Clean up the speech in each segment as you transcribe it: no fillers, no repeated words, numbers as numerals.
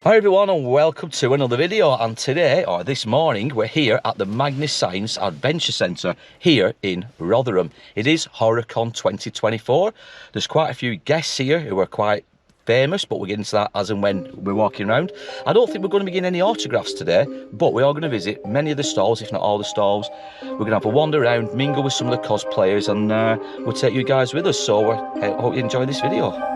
Hi everyone and welcome to another video, and today, or this morning, we're here at the Magna Centre Adventure Centre here in Rotherham. It is HORROCON 2024. There's quite a few guests here who are quite famous, but we'll get into that as and when we're walking around. I don't think we're going to be getting any autographs today, but we are going to visit many of the stalls, if not all the stalls. We're going to have a wander around, mingle with some of the cosplayers, and we'll take you guys with us. So I hope you enjoy this video.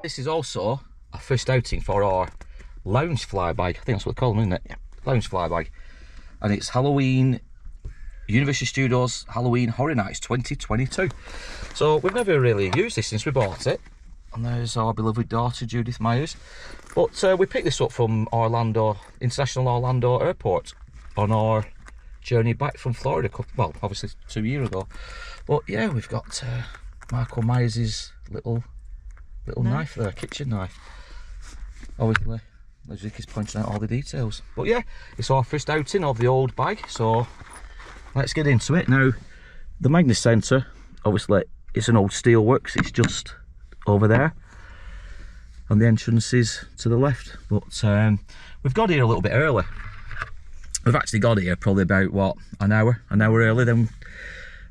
This is also our first outing for our lounge flybag. I think that's what they call them, isn't it? Yeah. Lounge flybag. And it's Halloween, Universal Studios Halloween Horror Nights 2022. So we've never really used this since we bought it. And there's our beloved daughter, Judith Myers. But we picked this up from Orlando, International Orlando Airport on our journey back from Florida, well, obviously 2 years ago. But yeah, we've got Michael Myers' little knife there, kitchen knife. Obviously, as Ricky's pointing out all the details. But yeah, it's our first outing of the old bag, so let's get into it. Now, the Magna Centre, obviously, it's an old steelworks, it's just over there. And the entrance is to the left. But we've got here a little bit early. We've actually got here probably about, what, an hour early than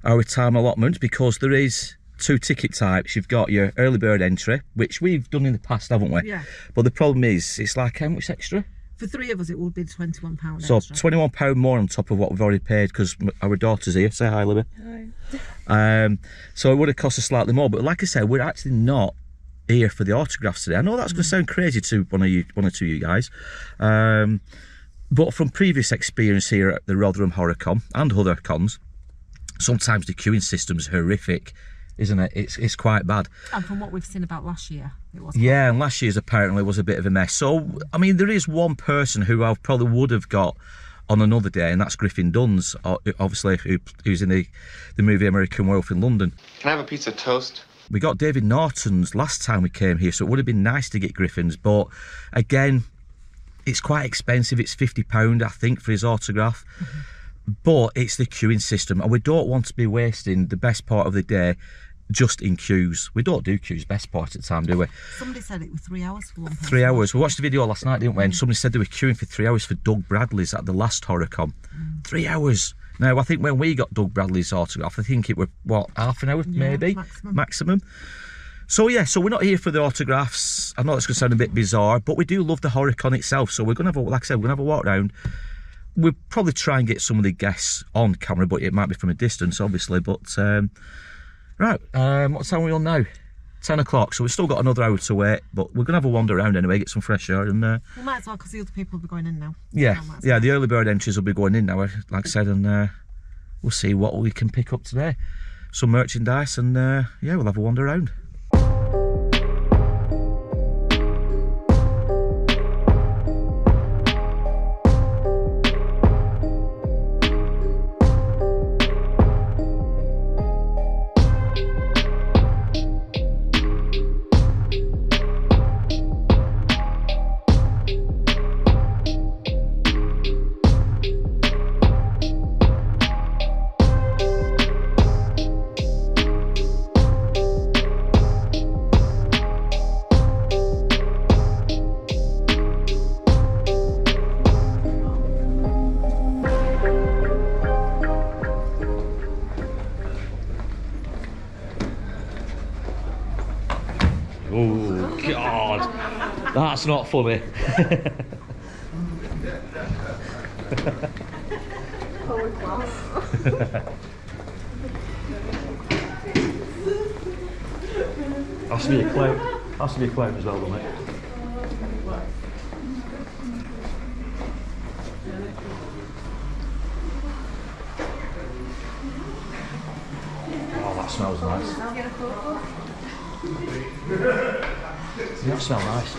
our time allotment, because there is two ticket types. You've got your early bird entry, which we've done in the past, haven't we? Yeah. But the problem is, it's like how much extra? For three of us, it would be £21 so extra. £21 more on top of what we've already paid, because our daughter's here. Say hi, Libby. Hi. So it would have cost us slightly more, but like I said, we're actually not here for the autographs today. I know that's going to sound crazy to one or two of you guys, but from previous experience here at the Rotherham HORROCON and other cons, sometimes the queuing system's horrific, isn't it? It's quite bad. And from what we've seen about last year, it was. Yeah, and last year's apparently was a bit of a mess. So, I mean, there is one person who I probably would have got on another day, and that's Griffin Dunne's, obviously, who's in the movie American Werewolf in London. Can I have a piece of toast? We got David Norton's last time we came here, so it would have been nice to get Griffin's, but again, it's quite expensive. It's £50, I think, for his autograph. But it's the queuing system, and we don't want to be wasting the best part of the day just in queues. We don't do queues best part of the time, do we? Somebody said it was 3 hours for one person. 3 hours. We watched the video last night, didn't we? And somebody said they were queuing for 3 hours for Doug Bradley's at the last HORROCON. 3 hours. Now, I think when we got Doug Bradley's autograph, I think it was, what, half an hour, maybe? Maximum. So yeah, so we're not here for the autographs. I know that's going to sound a bit bizarre, but we do love the HORROCON itself. So we're going to have, like I said, we're going to have a walk around. We'll probably try and get some of the guests on camera, but it might be from a distance, obviously. But right, what time are we on now? 10 o'clock, so we've still got another hour to wait, but we're going to have a wander around anyway, get some fresh air. And we might as well, because the other people will be going in now. Yeah, yeah, the early bird entries will be going in now, like I said, and we'll see what we can pick up today. Some merchandise, and yeah, we'll have a wander around. Oh God, that's not funny. Has to be a clown. Has to be a clown as well, doesn't it? Oh, that smells nice. Doesn't that smell nice?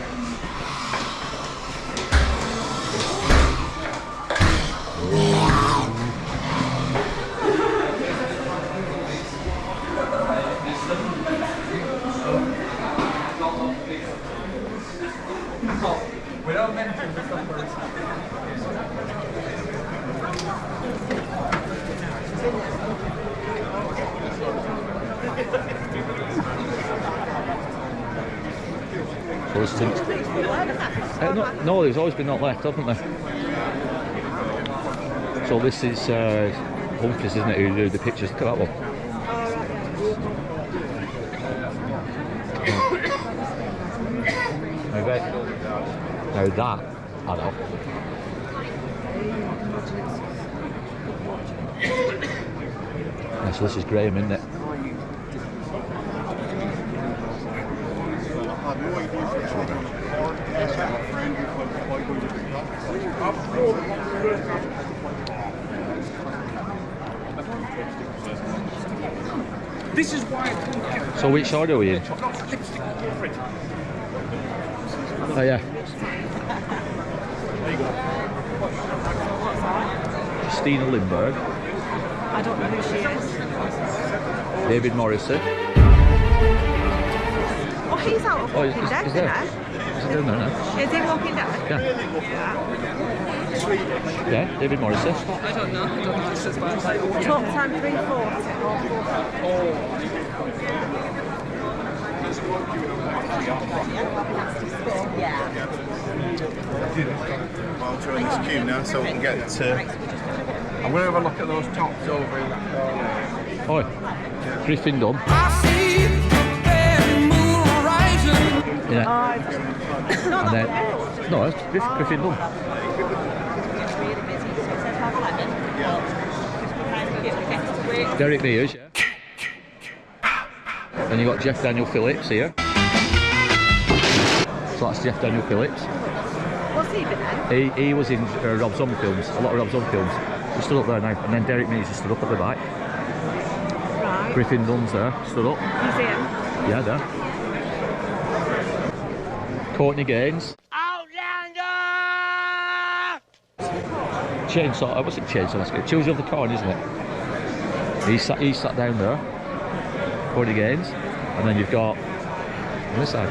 assistant. No, there's always been not left, haven't there? So this is Humphries, isn't it, who do the pictures? Look at that one. Now that, I know. Yeah, so this is Graham, isn't it? This is why I couldn't get So which order are we in? Oh yeah. Christina Lindbergh. I don't know who she is. David Morrissey. Oh, he's out of Walking Dead, is isn't there? he? Is he down there now? Is he Walking Dead? Yeah. Yeah, David Morrissey. I don't know. This is why I say Talk time 3:40 or 4:40. Yeah. I'll join this queue now so we can get to... I'm going to have a look at those tops over in that corner. Oh, Griffin Dunne. Yeah. And then, no, it's Griffin Dunne. Derek Mears, yeah. Then you got Jeff Daniel Phillips here. So that's Jeff Daniel Phillips. What's he been in? He was in Rob Zombie films, a lot of Rob Zombie films. He stood up there now, and then Derek Mears just stood up at the back. Right. Griffin Dunne's there, stood up. Museum. Yeah, there. Courtney Gaines. Chainsaw, what's it? Chainsaw, that's good. Children of the Corn, isn't it? He sat down there. Courtney Gaines. And then you've got on this side.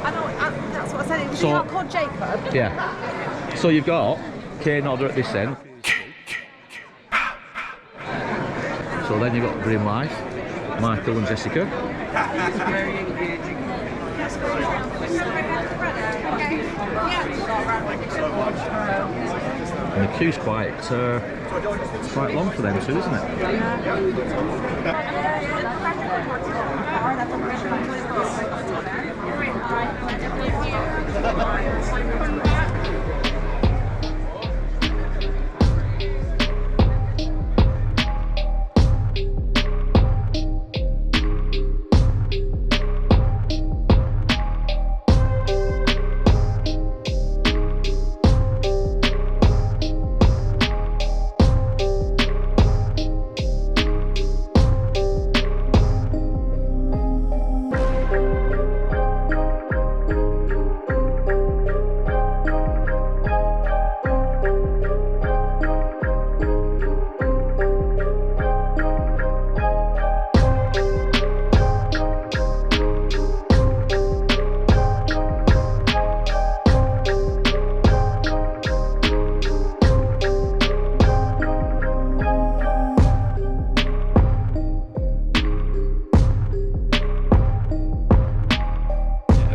I know, that's what I said. Was So- he not called Jacob? Yeah. So you've got Kane Hodder at this end. So then you've got Grimm-Life, Michael and Jessica. And the queue's quite long for them too, isn't it?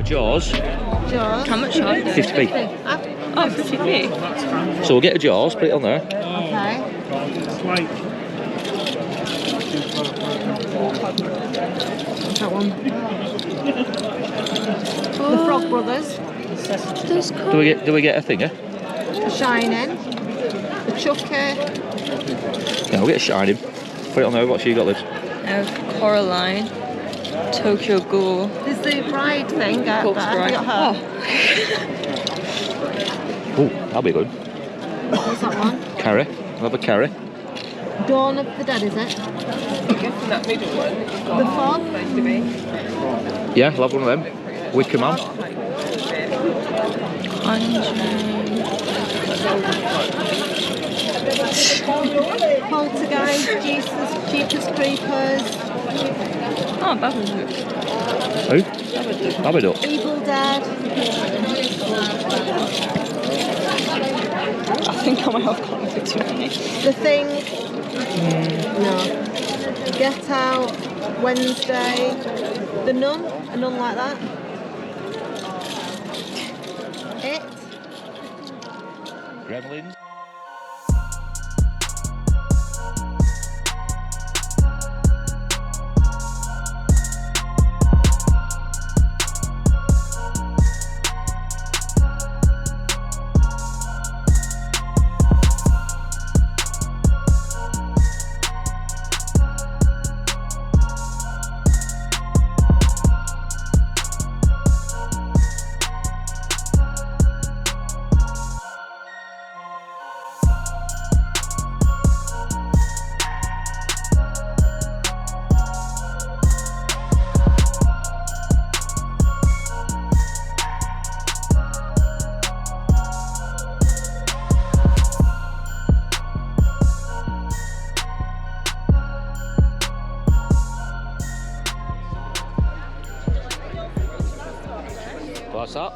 Jaws. Jaws. How much are they? 50p. Oh, 50p. So we'll get a Jaws, put it on there. Okay. What's that one? The Frog Brothers. Do we get a thinger? The Shining. The Chucker. Yeah, we'll get a Shining. Put it on there. What you got, Liz? Coraline. Tokyo Ghoul. There's the bride thing out Corpse there. Bride. You got her. Oh, that'll be good. What's that one? Carrie. I'll have a Carrie. Dawn of the Dead, is it? That middle one. The Fog. Yeah, I'll have one of them. Wickerman. Poltergeist, Jeepers Creepers. Oh, Babadook. Who? Babadook. Evil Dead. think I might have gone a bit too many. The Thing. No. Get Out. Wednesday. The Nun. A nun like that. It. Gremlins. What's that?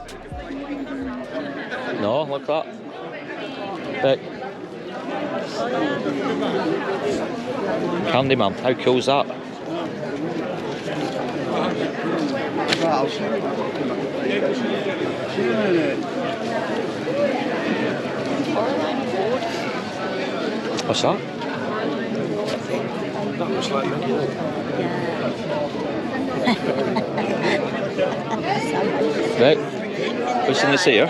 No, look at that. Hey. Candyman, how cool is that? What's that? That looks like Mickey then. Right. What's in this here?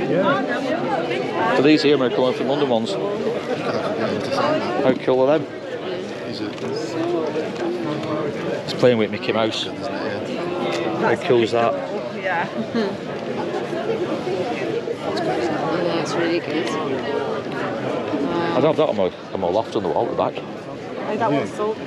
Yeah. So these here are coming from London ones. How cool are them? It's playing with Mickey Mouse. How cool is that? Yeah. That's really good. I'd have that on my loft on the wall at the back. That one's so cool.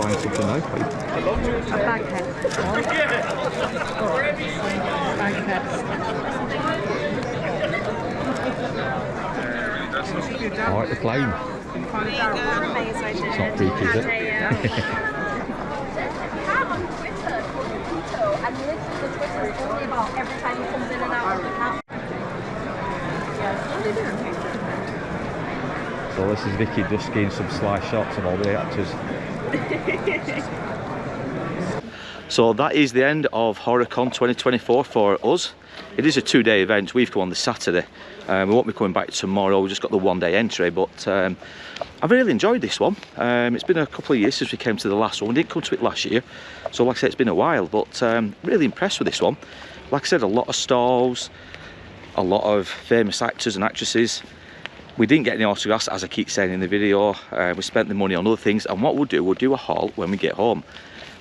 Buying something now, please. A baghead. Baghead. Alright, the clown. It's not creepy, is it? So this is Vicky just getting some sly shots of all the actors. So that is the end of HORROCON 2024 for us. It is a two-day event. We've come on the Saturday. We won't be coming back tomorrow. We just got the one-day entry, but I've really enjoyed this one. It's been a couple of years since we came to the last one. We didn't come to it last year, so like I said, it's been a while, but really impressed with this one. Like I said, a lot of stalls, a lot of famous actors and actresses. We didn't get any autographs, as I keep saying in the video. We spent the money on other things, and what we'll do a haul when we get home.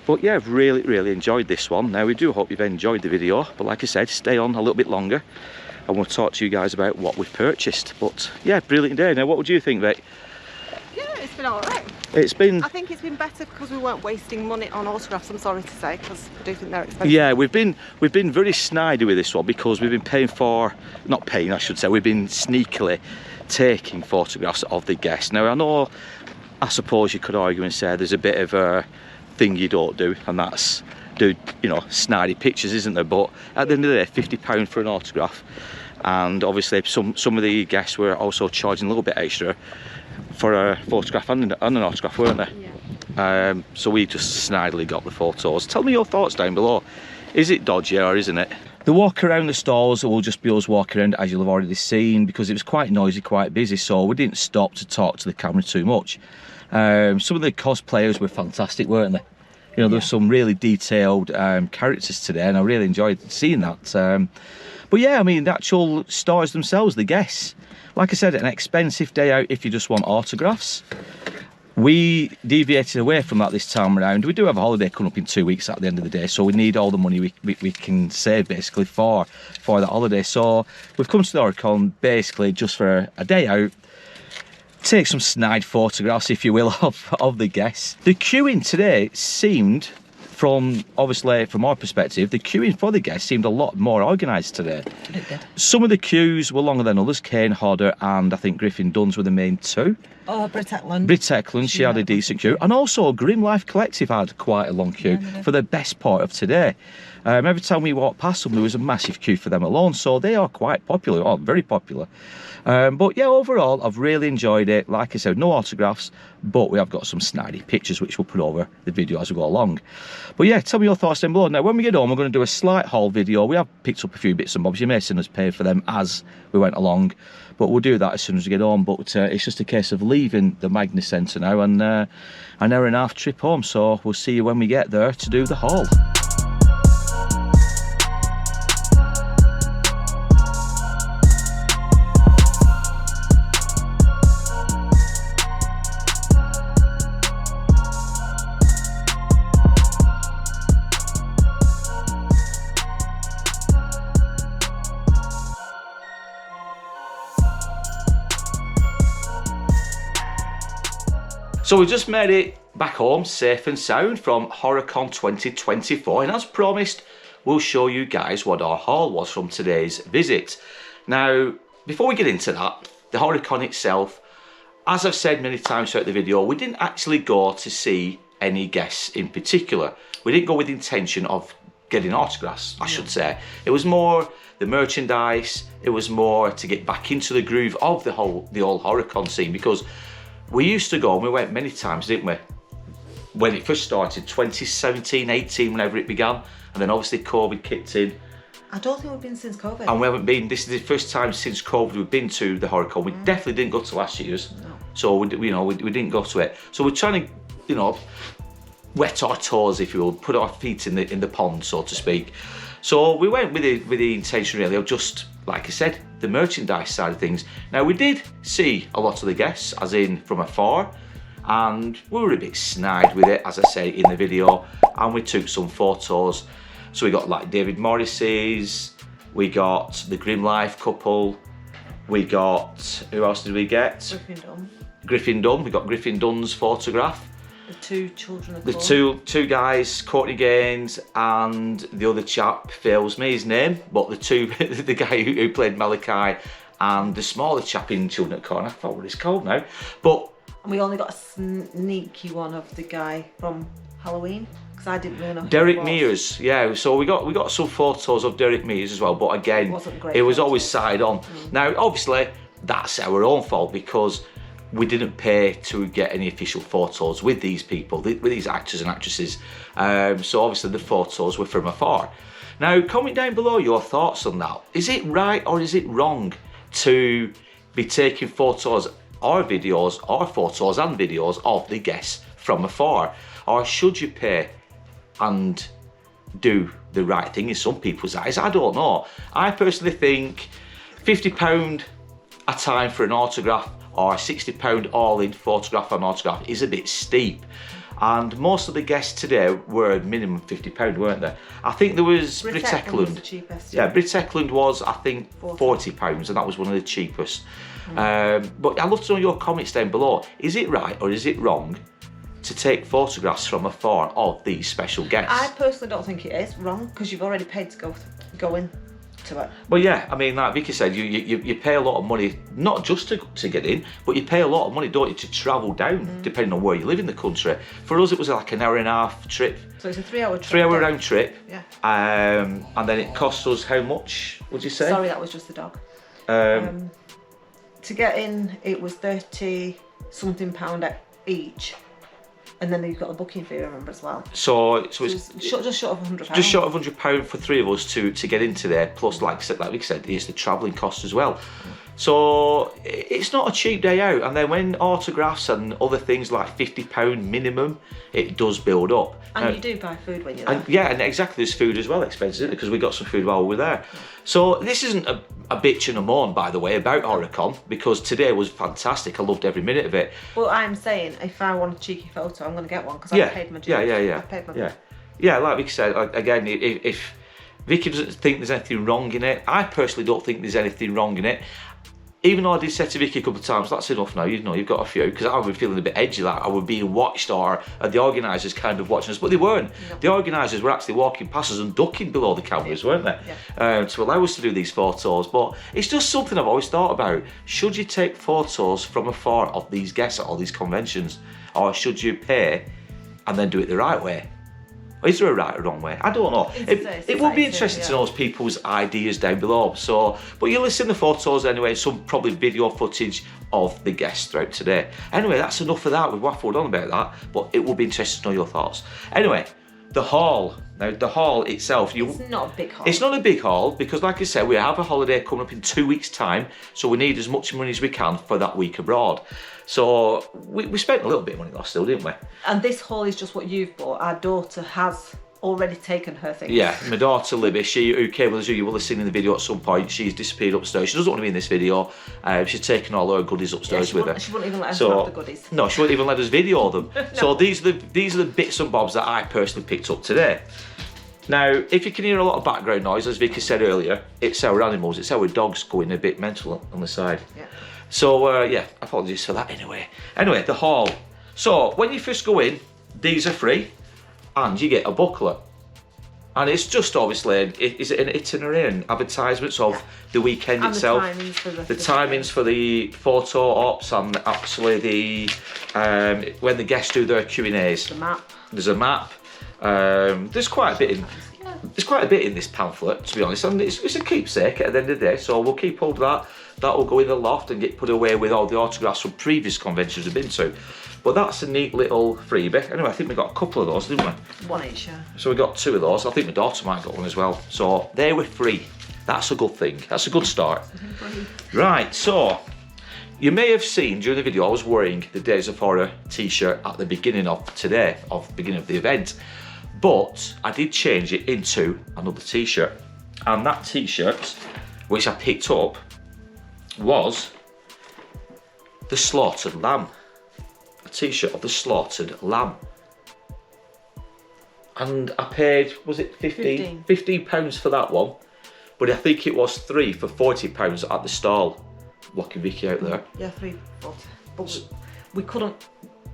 But yeah, I've really enjoyed this one. Now, we do hope you've enjoyed the video, but like I said, stay on a little bit longer. and we'll talk to you guys about what we've purchased. But yeah, brilliant day. Now, what would you think, Vic? Yeah, it's been alright. It's been... I think it's been better because we weren't wasting money on autographs, I'm sorry to say, because I do think they're expensive. Yeah, we've been very snidey with this one because we've been paying for, not paying I should say, we've been sneakily taking photographs of the guests. Now I know, I suppose you could argue and say there's a bit of a thing you don't do, and that's do, you know, snidey pictures, isn't there? But at the end of the day, £50 for an autograph, and obviously some of the guests were also charging a little bit extra for a photograph and an autograph, weren't they? Yeah. So we just snidely got the photos. Tell me your thoughts down below. Is it dodgy or isn't it? The walk around the stalls will just be us walking around, as you'll have already seen, because it was quite noisy, quite busy, so we didn't stop to talk to the camera too much. Some of the cosplayers were fantastic, weren't they? You know, there were some really detailed characters today, and I really enjoyed seeing that. But yeah, I mean, the actual stars themselves, the guests, like I said, an expensive day out if you just want autographs. We deviated away from that this time around. We do have a holiday coming up in 2 weeks at the end of the day, so we need all the money we can save basically for that holiday. So we've come to the HORROCON basically just for a day out, take some snide photographs, if you will, of the guests. The queuing today seemed, obviously from our perspective, the queuing for the guests seemed a lot more organised today. It did. Some of the queues were longer than others. Kane Hodder and I think Griffin Dunne's were the main two. Oh, Britt Ekland. Britt Ekland, she had a decent queue. And also Grimm-Life Collective had quite a long queue for the best part of today. Every time we walked past them, there was a massive queue for them alone. So they are quite popular, or very popular. But yeah, overall, I've really enjoyed it. Like I said, no autographs, but we have got some snidey pictures, which we'll put over the video as we go along. But yeah, tell me your thoughts down below. Now, when we get home, we're going to do a slight haul video. We have picked up a few bits and bobs. You may have seen us pay for them as we went along, but we'll do that as soon as we get home. But it's just a case of leaving the Magna Centre now and an hour and a half trip home. So we'll see you when we get there to do the haul. So we just made it back home safe and sound from HORROCON 2024, and as promised, we'll show you guys what our haul was from today's visit. Now, before we get into that, the HORROCON itself, as I've said many times throughout the video, we didn't actually go to see any guests in particular. We didn't go with the intention of getting autographs, I should say. It was more the merchandise, it was more to get back into the groove of the whole HORROCON scene, because we used to go, and we went many times, didn't we? When it first started, 2017, 18, whenever it began, and then obviously COVID kicked in. I don't think we've been since COVID. And we haven't been, this is the first time since COVID we've been to the HORROCON. We definitely didn't go to last year's. No. So, we didn't go to it. So we're trying to, you know, wet our toes, if you will, put our feet in the pond, so to speak. So we went with the intention really of just, like I said, the merchandise side of things. Now we did see a lot of the guests, as in from afar, and we were a bit snide with it, as I say in the video, and we took some photos. So we got like David Morrissey's, we got the Grimm-Life couple, we got, who else did we get? Griffin Dunne. Griffin Dunne, we got Griffin Dunne's photograph. The two children of the two guys, Courtney Gaines and the other chap, fails me his name, but the guy who played Malachi and the smaller chap in Children at Corner, I forgot what he's called now. But and we only got a sneaky one of the guy from Halloween, because I didn't really know who Derek Mears, yeah. So we got some photos of Derek Mears as well, but again, it was always side on. Now obviously that's our own fault, because we didn't pay to get any official photos with these people, with these actors and actresses. So obviously the photos were from afar. Now, comment down below your thoughts on that. Is it right or is it wrong to be taking photos or videos or photos and videos of the guests from afar? Or should you pay and do the right thing in some people's eyes? I don't know. I personally think £50 a time for an autograph or £60 all-in photograph and autograph is a bit steep. And most of the guests today were minimum £50, weren't they? I think there was Britt was Ekland. the cheapest. Yeah, Britt Ekland was, I think, £40, and that was one of the cheapest. But I'd love to know your comments down below. Is it right or is it wrong to take photographs from afar of these special guests? I personally don't think it is wrong, because you've already paid to go in to it. Well, yeah, I mean, like Vicky said, you pay a lot of money, not just to get in, but you pay a lot of money, don't you, to travel down, depending on where you live in the country. For us, it was like an hour and a half trip. So it's a 3-hour trip. 3-hour round trip. Yeah. And then it cost us how much, would you say? Sorry, that was just the dog. To get in, it was £30-something each. And then you've got the booking fee, remember, as well. So it's just short of £100. just short of £100 for 3 of us to get into there. Plus, like we said, it's the travelling cost as well. So it's not a cheap day out. And then when autographs and other things like £50 minimum, it does build up. And you do buy food when you're there. And yeah, and exactly, there's food as well, expensive, because we got some food while we were there. So this isn't a bitch and a moan, by the way, about HORROCON, because today was fantastic. I loved every minute of it. Well, I'm saying, if I want a cheeky photo, I'm going to get one, because I've paid my dues. I've paid my dues. Yeah, like Vicky said, again, if Vicky doesn't think there's anything wrong in it, I personally don't think there's anything wrong in it. Even though I did say to Vicky a couple of times, that's enough now, you know, you've got a few, because I was feeling a bit edgy, like I was being watched, or the organisers kind of watching us, but they weren't. No. The organisers were actually walking past us and ducking below the cameras, weren't they? Yeah. To allow us to do these photos. But it's just something I've always thought about. Should you take photos from afar of these guests at all these conventions, or should you pay and then do it the right way? Is there a right or wrong way? I don't know. It would be interesting to know people's ideas down below. So, but you'll listen to photos anyway, some probably video footage of the guests throughout today. Anyway, that's enough of that. We've waffled on about that, but it will be interesting to know your thoughts. Anyway, the hall. Now, the hall itself, it's not a big hall. It's not a big hall, because like I said, we have a holiday coming up in 2 weeks' time, so we need as much money as we can for that week abroad. So we spent a little bit of money last still, didn't we? And this hall is just what you've bought. Our daughter has already taken her things. Yeah, my daughter Libby, who came with us, who you will have seen in the video at some point, she's disappeared upstairs. She doesn't want to be in this video. She's taken all her goodies upstairs with her. She wouldn't even let us have the goodies. No, she wouldn't even let us video them. No. So these are the bits and bobs that I personally picked up today. Now, if you can hear a lot of background noise, as Vicky said earlier, it's our animals, it's our dogs going a bit mental on the side. Yeah. So, yeah, apologies for that anyway. Anyway, the hall. So, when you first go in, these are free, and you get a booklet. And it's just obviously, is it an itinerary and advertisements of the weekend and itself? The timings for the timings for the photo ops, and actually the, when the guests do their Q&As. The map. There's a map. There's quite a bit in. There's quite a bit in this pamphlet, to be honest, and it's a keepsake at the end of the day. So we'll keep hold of that. That will go in the loft and get put away with all the autographs from previous conventions we've been to. But that's a neat little freebie. Anyway, I think we got a couple of those, didn't we? One each, yeah. So we got 2 of those. I think my daughter might got one as well. So they were free. That's a good thing. That's a good start. Right. So you may have seen during the video I was wearing the Days of Horror t-shirt at the beginning of today, beginning of the event. But I did change it into another t-shirt. And that t-shirt, which I picked up, was the Slaughtered Lamb. A t-shirt of the Slaughtered Lamb. And I paid, was it £15 for that one? But I think it was 3 for £40 at the stall. Blocking Vicky out there. Yeah, 3 for 40. But we couldn't.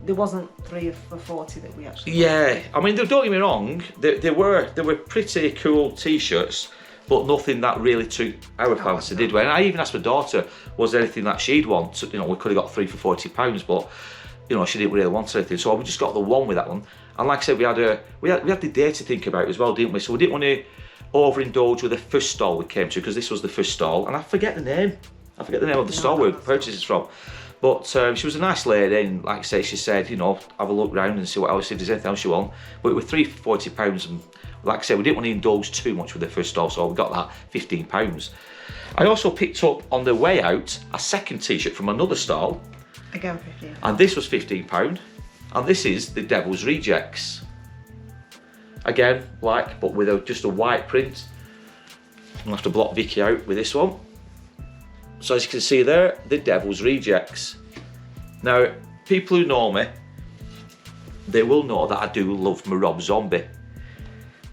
There wasn't 3 for 40 that we actually. Yeah, I mean, don't get me wrong. They were pretty cool t-shirts, but nothing that really took our fancy, did we? And I even asked my daughter, was there anything that she'd want? You know, we could have got 3 for £40, but you know, she didn't really want anything. So we just got the one with that one. And like I said, we had the day to think about as well, didn't we? So we didn't want to overindulge with the first stall we came to, because this was the first stall, and I forget the name. I forget the name of the stall we purchased this from. But she was a nice lady, and like I say, she said, you know, have a look round and see what else, if there's anything else you want. But it was 3 for £40, and like I said, we didn't want to indulge too much with the first stall, so we got that £15. I also picked up on the way out a second t-shirt from another stall. Again, 15. And this was £15, and this is the Devil's Rejects. Again, black, but with just a white print. I'm gonna have to block Vicky out with this one. So as you can see there, the Devil's Rejects. Now, people who know me they will know that I do love my Rob Zombie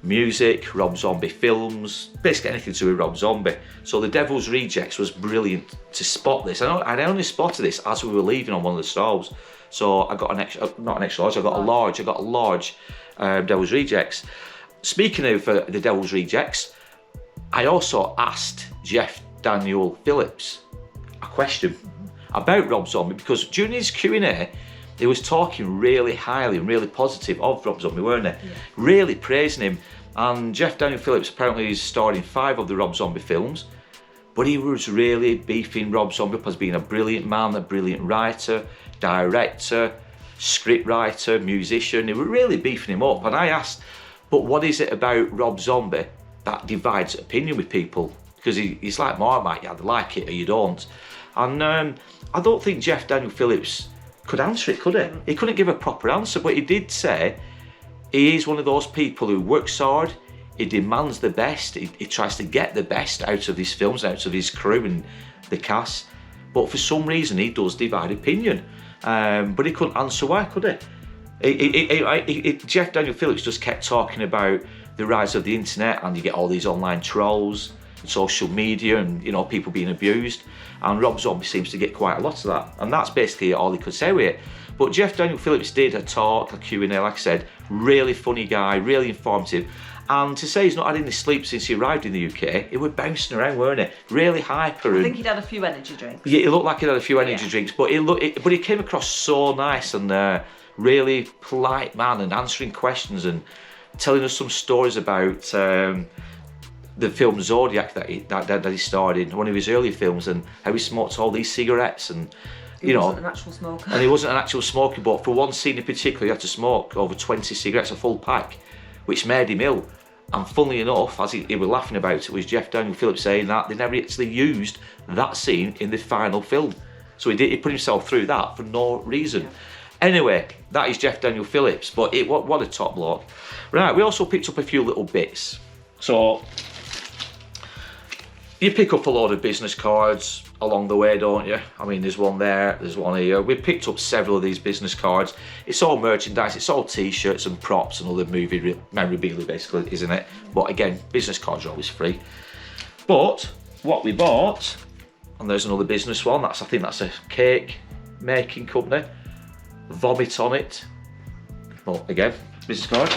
music, Rob Zombie films, basically anything to do with Rob Zombie. So the Devil's Rejects was brilliant to spot this. I only spotted this as we were leaving on one of the stalls. So I got an extra, not an extra large, I got a large Devil's Rejects. Speaking of the Devil's Rejects, I also asked Jeff Daniel Phillips a question about Rob Zombie, because during his Q&A, he was talking really highly and really positive of Rob Zombie, weren't he? Yeah. Really praising him. And Jeff Daniel Phillips apparently is starred in 5 of the Rob Zombie films, but he was really beefing Rob Zombie up as being a brilliant man, a brilliant writer, director, script writer, musician. He was really beefing him up. And I asked, but what is it about Rob Zombie that divides opinion with people? Because he's like Marmite, you either like it or you don't. And I don't think Jeff Daniel Phillips could answer it, could he? He couldn't give a proper answer, but he did say he is one of those people who works hard, he demands the best, he tries to get the best out of his films, out of his crew and the cast, but for some reason he does divide opinion. But he couldn't answer why, could he? Jeff Daniel Phillips just kept talking about the rise of the internet, and you get all these online trolls, social media, and people being abused, and Rob Zombie seems to get quite a lot of that, and that's basically all he could say with it. But Jeff Daniel Phillips did a talk, a Q&A, like I said, really funny guy, really informative, and to say he's not had any sleep since he arrived in the UK, he was bouncing around, weren't he? Really hyper. I think he'd had a few energy drinks. Yeah, he looked like he'd had a few energy drinks, but he came across so nice and really polite man, and answering questions and telling us some stories about the film Zodiac that he starred in, one of his earlier films, and how he smoked all these cigarettes, and he wasn't an actual smoker. And he wasn't an actual smoker, but for one scene in particular, he had to smoke over 20 cigarettes, a full pack, which made him ill. And funnily enough, as he was laughing about it, was Jeff Daniel Phillips saying that they never actually used that scene in the final film. So he put himself through that for no reason. Yeah. Anyway, that is Jeff Daniel Phillips, but what a top bloke. Right, we also picked up a few little bits. So you pick up a load of business cards along the way, don't you? I mean, there's one there, there's one here. We picked up several of these business cards. It's all merchandise, it's all t-shirts and props and other movie memorabilia, basically, isn't it? But again, business cards are always free. But what we bought, and there's another business one, I think that's a cake making company. Vomit on it. Well, again, business card.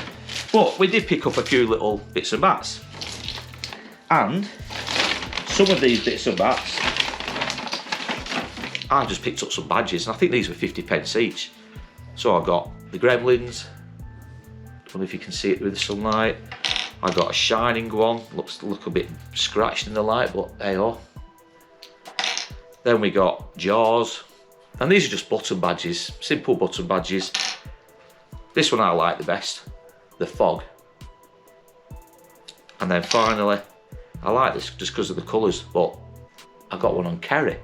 But we did pick up a few little bits and bats. And some of these bits and bats, I just picked up some badges, and I think these were 50p each. So I got the Gremlins, don't know if you can see it with the sunlight. I got a Shining one, looks a bit scratched in the light, but hey-oh. Then we got Jaws, and these are just button badges, simple button badges. This one I like the best, the Fog. And then finally, I like this just because of the colours, but I got one on Kerry.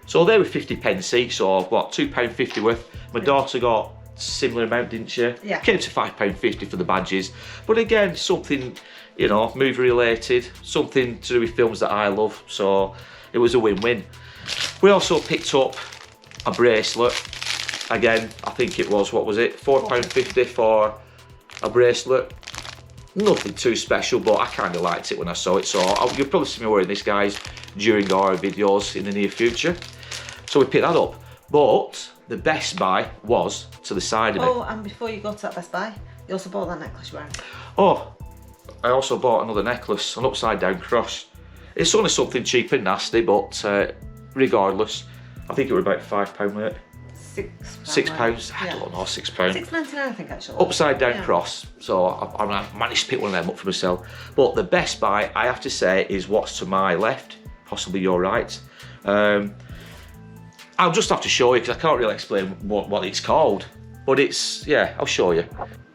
So they were 50p each, so what, £2.50 worth. My daughter got a similar amount, didn't she? Yeah. Came to £5.50 for the badges. But again, something, movie related, something to do with films that I love, so it was a win-win. We also picked up a bracelet. Again, I think it was, what was it, £4.50 for a bracelet. Nothing too special, but I kind of liked it when I saw it, so you'll probably see me wearing this, guys, during our videos in the near future. So we picked that up, but the Best Buy was to the side of me. Oh, and before you go to that Best Buy, you also bought that necklace you're wearing. Oh, I also bought another necklace, an upside down cross. It's only something cheap and nasty, but regardless, I think it was about £5 worth. £6. I don't know, £6. £6.99, I think, actually. Upside down cross. So I managed to pick one of them up for myself. But the Best Buy, I have to say, is what's to my left, possibly your right. I'll just have to show you because I can't really explain what it's called. But it's, yeah, I'll show you.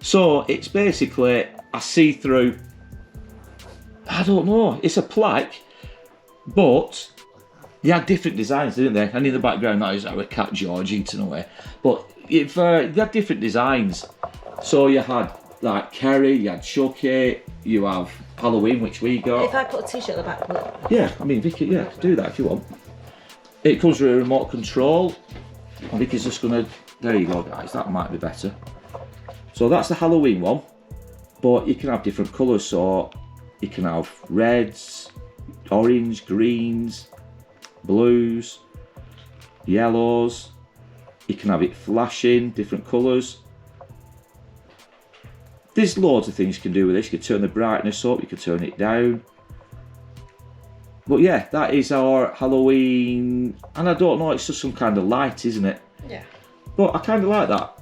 So it's basically a see-through, I don't know, it's a plaque, but they had different designs, didn't they? And in the background, that is our cat George eating away. But they had different designs. So you had like Kerry, you had Chucky, you have Halloween, which we got. If I put a t-shirt at the back, will it? Yeah, I mean, Vicky, yeah, do that if you want. It comes with a remote control. I think it's just gonna, there you go, guys, that might be better. So that's the Halloween one, but you can have different colours. So you can have reds, orange, greens, blues, yellows. You can have it flashing, different colours. There's loads of things you can do with this. You can turn the brightness up, you can turn it down. But yeah, that is our Halloween, and I don't know, it's just some kind of light, isn't it? Yeah. But I kind of like that.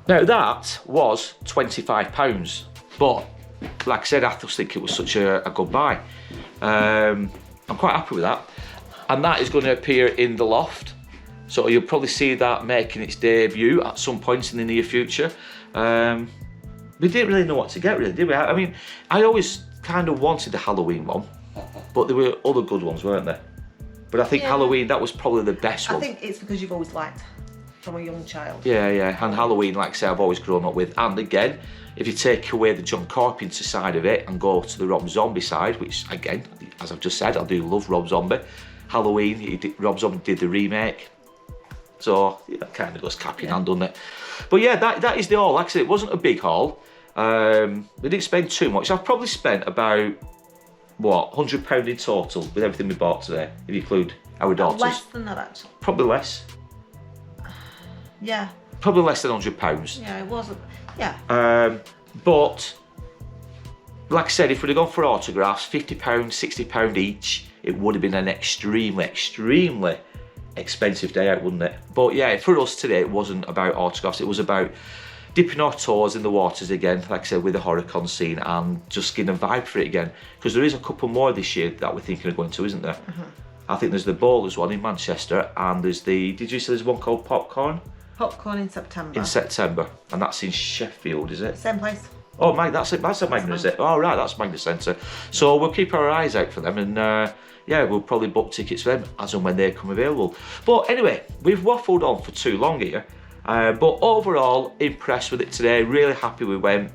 Now that was £25, but like I said, I just think it was such a good buy. I'm quite happy with that. And that is going to appear in the loft. So you'll probably see that making its debut at some point in the near future. We didn't really know what to get, really, did we? I mean, I always kind of wanted the Halloween one, but there were other good ones, weren't there? But I think Halloween, that was probably the best one. I think it's because you've always liked from a young child. Yeah, and Halloween, like I say, I've always grown up with. And again, if you take away the John Carpenter side of it and go to the Rob Zombie side, which again, as I've just said, I do love Rob Zombie. Halloween, Rob Zombie did the remake. So, yeah, that kind of goes cap in hand, doesn't it? But yeah, that is the haul. Like I said, it wasn't a big haul. We didn't spend too much. I've probably spent about, what, £100 in total with everything we bought today, if you include our daughters. Less than that, actually. Probably less. Yeah. Probably less than £100. Yeah, it wasn't. Yeah. But, like I said, if we'd have gone for autographs, £50, £60 each, it would have been an extremely expensive day out, wouldn't it? But yeah, for us today, it wasn't about autographs. It was about dipping our toes in the waters again, like I said, with the HORROCON scene, and just getting a vibe for it again. Because there is a couple more this year that we're thinking of going to, isn't there? I think there's the Bowlers one in Manchester, and there's the, did you say there's one called Popcorn? Popcorn in September. In September, and that's in Sheffield, is it? Same place. Oh, Mike, that's it. That's a Magna, is it? Oh, right, that's Magna Centre. So we'll keep our eyes out for them, and yeah, we'll probably book tickets for them as and when they come available. But anyway, we've waffled on for too long here. But overall, impressed with it today. Really happy we went.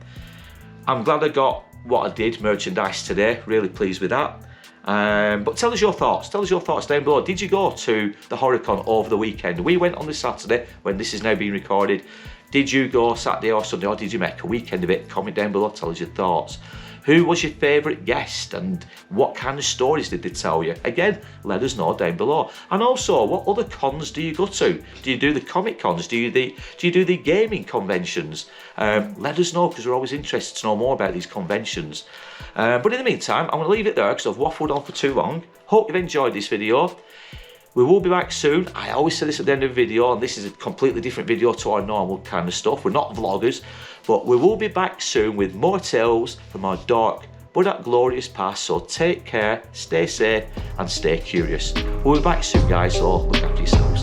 I'm glad I got what I did, merchandise today. Really pleased with that. But tell us your thoughts. Tell us your thoughts down below. Did you go to the HORROCON over the weekend? We went on this Saturday when this is now being recorded. Did you go Saturday or Sunday, or did you make a weekend of it? Comment down below, tell us your thoughts. Who was your favourite guest, and what kind of stories did they tell you? Again, let us know down below. And also, what other cons do you go to? Do you do the comic cons? Do you do the gaming conventions? Let us know, because we're always interested to know more about these conventions. But in the meantime, I'm going to leave it there because I've waffled on for too long. Hope you've enjoyed this video. We will be back soon. I always say this at the end of the video, and this is a completely different video to our normal kind of stuff. We're not vloggers, but we will be back soon with more tales from our dark but that glorious past. So take care, stay safe, and stay curious. We'll be back soon, guys, so look after yourself.